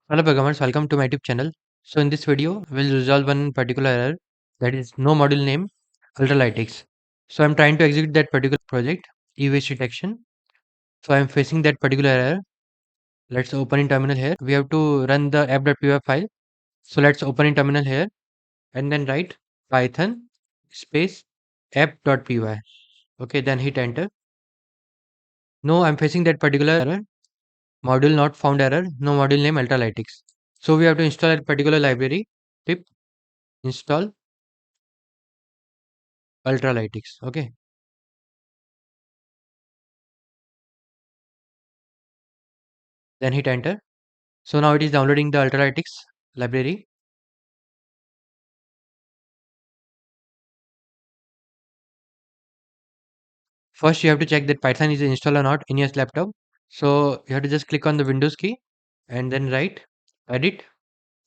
Hello programmers, welcome to my YouTube channel. So in this video, we'll resolve one particular error, that is no module name Ultralytics. So I'm trying to execute that particular project, e-waste detection. So I'm facing that particular error. Let's open in terminal here. We have to run the app.py file. So let's open in terminal here and then write python space app.py. Okay, then hit enter. No, I'm facing that particular error. Module not found error, no module name Ultralytics. So we have to install a particular library, pip install Ultralytics. Okay, then hit enter. So now it is downloading the Ultralytics library. First, you have to check that Python is installed or not in your laptop. So you have to just click on the Windows key and then write edit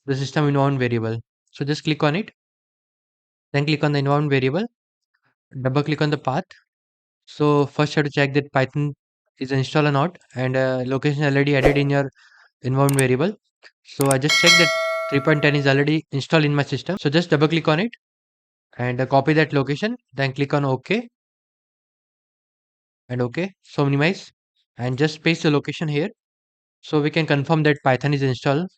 the system environment variable. So just click on it, then click on the environment variable, double click on the path. So first you have to check that Python is installed or not, and location already added in your environment variable. So I just checked that 3.10 is already installed in my system. So just double click on it and copy that location, then click on OK and OK. So minimize and just paste the location here. So we can confirm that Python is installed.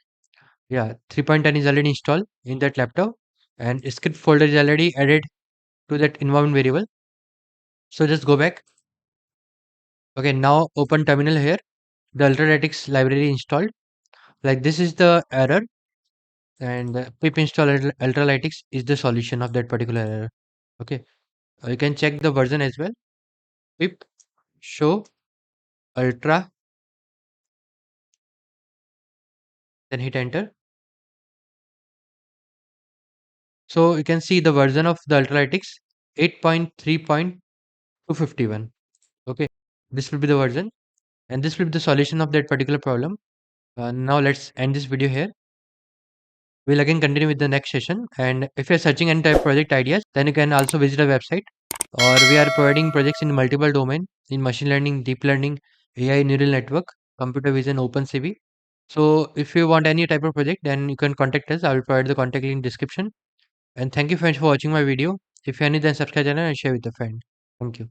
Yeah, 3.10 is already installed in that laptop and script folder is already added to that environment variable. So just go back. Okay, now open terminal here. The Ultralytics library installed. Like this is the error, and pip install Ultralytics is the solution of that particular error. Okay, you can check the version as well. Pip show ultra, then hit enter. So you can see the version of the Ultralytics 8.3.251. Okay, this will be the version, and this will be the solution of that particular problem. Now let's end this video here. We'll again continue with the next session. And if you're searching any type of project ideas, then you can also visit our website. Or we are providing projects in multiple domain in machine learning, deep learning, AI, neural network, computer vision, OpenCV. So if you want any type of project, then you can contact us. I will provide the contact link in description. And thank you friends for watching my video. If you are new, then subscribe channel and share with a friend. Thank you.